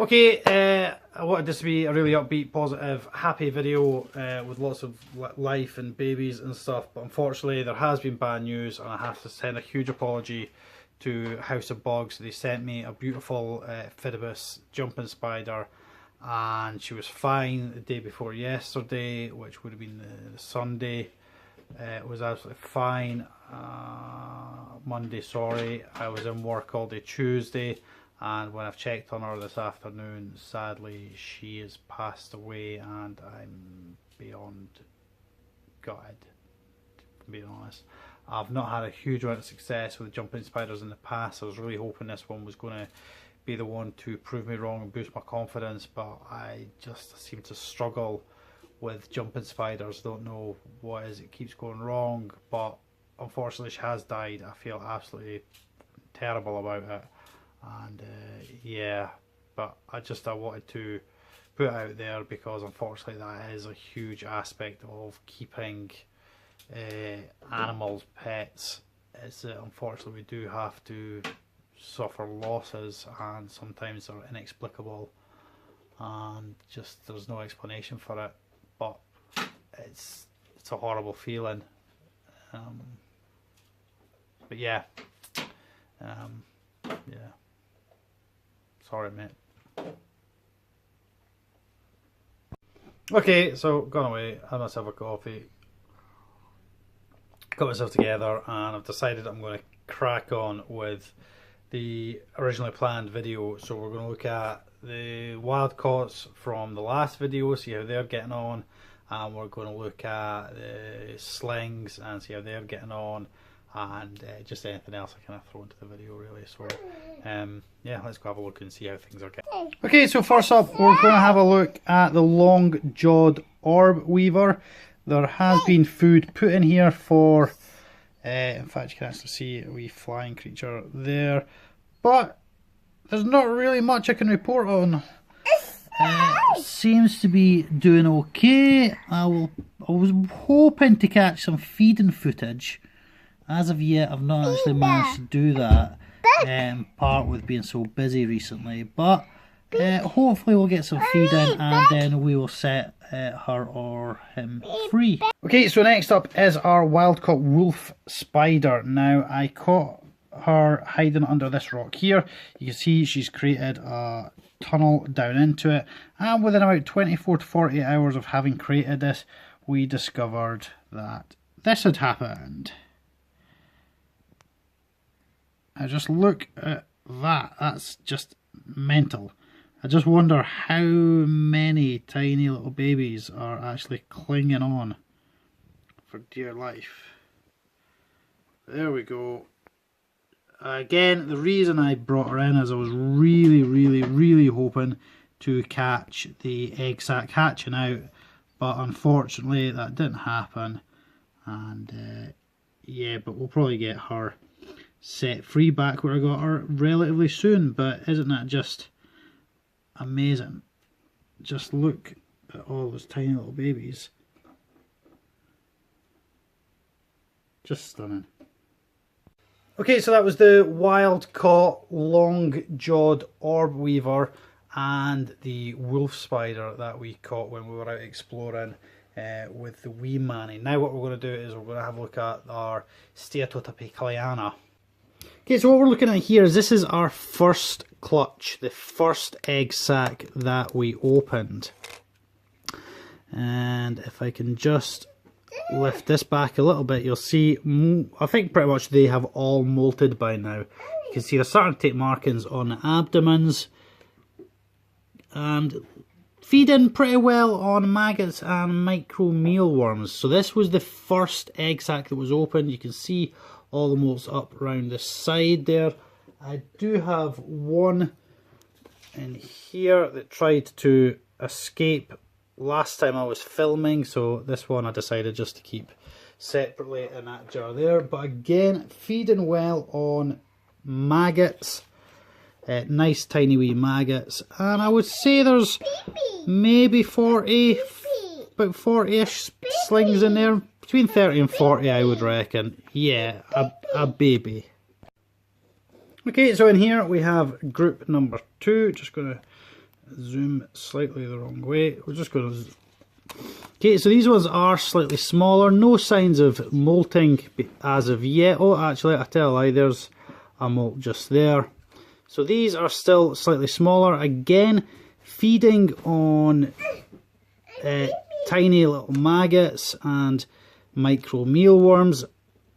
Okay, I wanted this to be a really upbeat, positive, happy video with lots of life and babies and stuff, but unfortunately there has been bad news and I have to send a huge apology to House of Bugs. They sent me a beautiful Fidibus jumping spider and she was fine the day before yesterday, which would have been the Sunday. It was absolutely fine. Monday, sorry, I was in work all day Tuesday. And when I've checked on her this afternoon, sadly she has passed away and I'm beyond gutted, to be honest. I've not had a huge amount of success with jumping spiders in the past. I was really hoping this one was going to be the one to prove me wrong and boost my confidence, but I just seem to struggle with jumping spiders. Don't know what it is, it keeps going wrong, but unfortunately she has died. I feel absolutely terrible about it. And yeah, but I wanted to put it out there because unfortunately that is a huge aspect of keeping animals, pets, is that unfortunately we do have to suffer losses and sometimes they're inexplicable and just there's no explanation for it, but it's a horrible feeling. But yeah, yeah. Sorry, mate. Okay, so gone away, had myself a coffee, got myself together, and I've decided I'm going to crack on with the originally planned video. So we're going to look at the wild caughts from the last video, see how they're getting on, and we're going to look at the slings and see how they're getting on, and just anything else I kind of throw into the video really. So yeah, let's go have a look and see how things are getting. Okay, so first up we're going to have a look at the long-jawed orb weaver. There has been food put in here for, in fact you can actually see a wee flying creature there, but there's not really much I can report on. Seems to be doing okay. I was hoping to catch some feeding footage. As of yet, I've not actually managed to do that, part with being so busy recently, but hopefully we'll get some feed in and then we will set her or him free. Okay, so next up is our wild-caught wolf spider. Now, I caught her hiding under this rock here. You can see she's created a tunnel down into it, and within about 24 to 48 hours of having created this, we discovered that this had happened. Now just look at that, that's just mental. I just wonder how many tiny little babies are actually clinging on for dear life. There we go. Again, the reason I brought her in is I was really hoping to catch the egg sac hatching out, but unfortunately that didn't happen, and yeah, but we'll probably get her set free back where I got her relatively soon. But isn't that just amazing? Just look at all those tiny little babies. Just stunning. Okay, so that was the wild-caught long-jawed orb weaver and the wolf spider that we caught when we were out exploring with the wee Manny. Now what we're going to do is we're going to have a look at our Steatotapicaliana. Okay, so what we're looking at here is this is our first clutch, the first egg sac that we opened. And if I can just lift this back a little bit, you'll see, I think pretty much they have all molted by now. You can see they're starting to take markings on the abdomens and feeding pretty well on maggots and micro mealworms. So this was the first egg sac that was opened. You can see all the molts up around the side there. I do have one in here that tried to escape last time I was filming, so this one I decided just to keep separately in that jar there. But again, feeding well on maggots, nice tiny wee maggots, and I would say there's maybe 40 about 40-ish slings in there. Between 30 and 40 I would reckon. Yeah, a baby. Okay, so in here we have group number 2. Just going to zoom slightly the wrong way. We're just going to... Okay, so these ones are slightly smaller. No signs of molting as of yet. Oh, actually, I tell a lie, there's a molt just there. So these are still slightly smaller. Again, feeding on tiny little maggots and micro mealworms.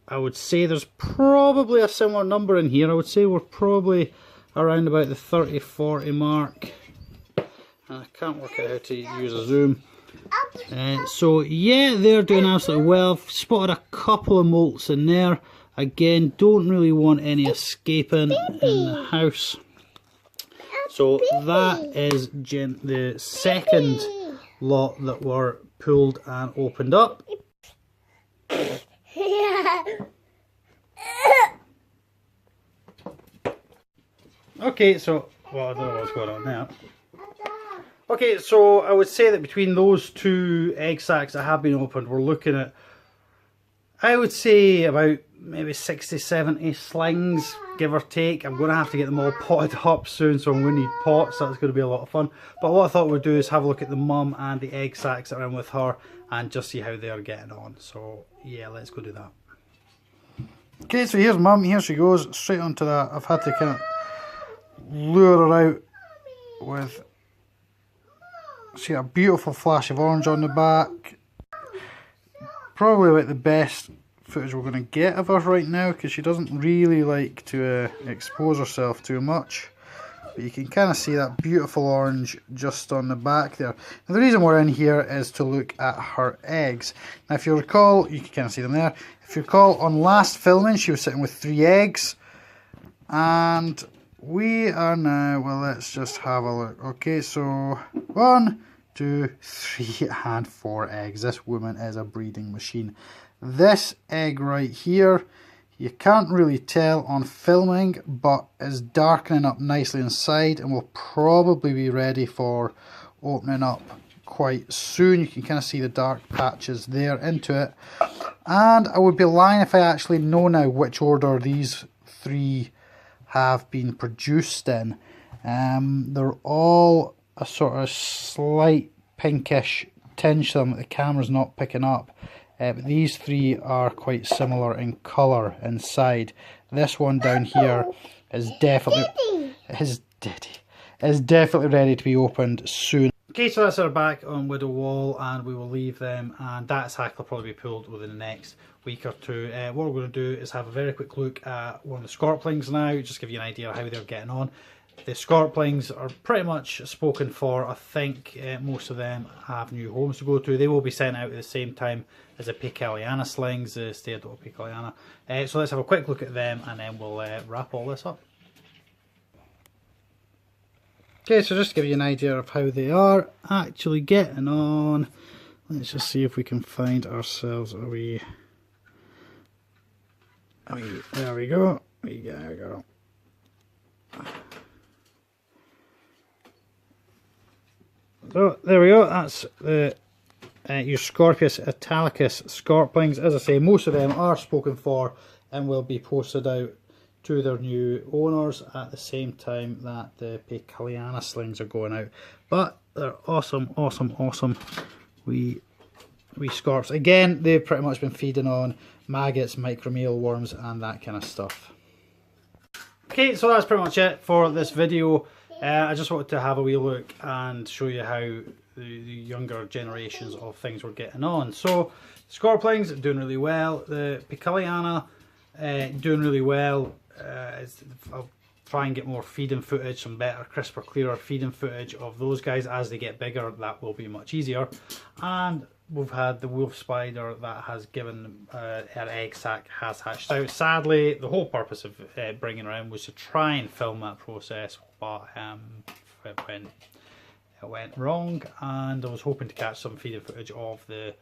I would say there's probably a similar number in here. I would say we're probably around about the 30-40 mark. I can't work out how to use a zoom. So yeah, they're doing absolutely well. Spotted a couple of molts in there. Again, don't really want any escaping in the house. So that is the second lot that were pulled and opened up. Okay, so, well, I don't know what's going on now. Okay, so I would say that between those two egg sacs that have been opened, we're looking at, I would say, about maybe 60, 70 slings, give or take. I'm going to have to get them all potted up soon, so I'm going to need pots. That's going to be a lot of fun. But what I thought we'd do is have a look at the mum and the egg sacs that are in with her and just see how they're getting on. So yeah, let's go do that. Okay, so here's mum. Here she goes, straight onto that. I've had to kind of lure her out with... See a beautiful flash of orange on the back. Probably about the best footage we're going to get of her right now, because she doesn't really like to expose herself too much. But you can kind of see that beautiful orange just on the back there. Now the reason we're in here is to look at her eggs. Now if you recall, you can kind of see them there. If you recall, on last filming she was sitting with 3 eggs. And we are now, well, let's just have a look. Okay, so 1, 2, 3 and 4 eggs. This woman is a breeding machine. This egg right here, you can't really tell on filming, but is darkening up nicely inside and will probably be ready for opening up quite soon. You can kind of see the dark patches there into it. And I would be lying if I actually know now which order these 3 have been produced in. They're all a sort of slight pinkish tinge to them that the camera's not picking up. But these 3 are quite similar in colour inside. This one down here is definitely ready to be opened soon. Okay, so that's our back on Widow Wall, and we will leave them, and that sack will probably be pulled within the next week or 2. What we're going to do is have a very quick look at one of the Scorplings now, just give you an idea of how they're getting on. The Scorplings are pretty much spoken for. I think most of them have new homes to go to. They will be sent out at the same time as the Picaliana slings, the Stereotypical Picaliana. So let's have a quick look at them, and then we'll wrap all this up. Okay, so just to give you an idea of how they are actually getting on, let's just see if we can find ourselves a wee... There we go. There we go. So there we go. That's the Euscorpius italicus Scorplings. As I say, most of them are spoken for and will be posted out to their new owners at the same time that the Picaliana slings are going out. But they're awesome, awesome, awesome wee scorps. Again, they've pretty much been feeding on maggots, micro mealworms and that kind of stuff. Okay, so that's pretty much it for this video. I just wanted to have a wee look and show you how the younger generations of things were getting on. So, Scorplings doing really well. The Picaliana doing really well. I'll try and get more feeding footage, some better, crisper, clearer feeding footage of those guys as they get bigger. That will be much easier. And we've had the wolf spider that has given her egg sac has hatched out. Sadly, the whole purpose of bringing her in was to try and film that process, but it went wrong, and I was hoping to catch some feeding footage of the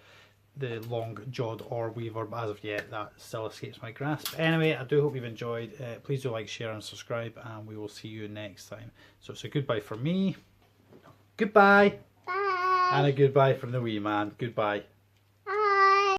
long-jawed orb weaver, but as of yet that still escapes my grasp. Anyway, I do hope you've enjoyed. Please do like, share and subscribe, and we will see you next time. So it's a goodbye for me. Goodbye. Bye. And a goodbye from the wee man. Goodbye.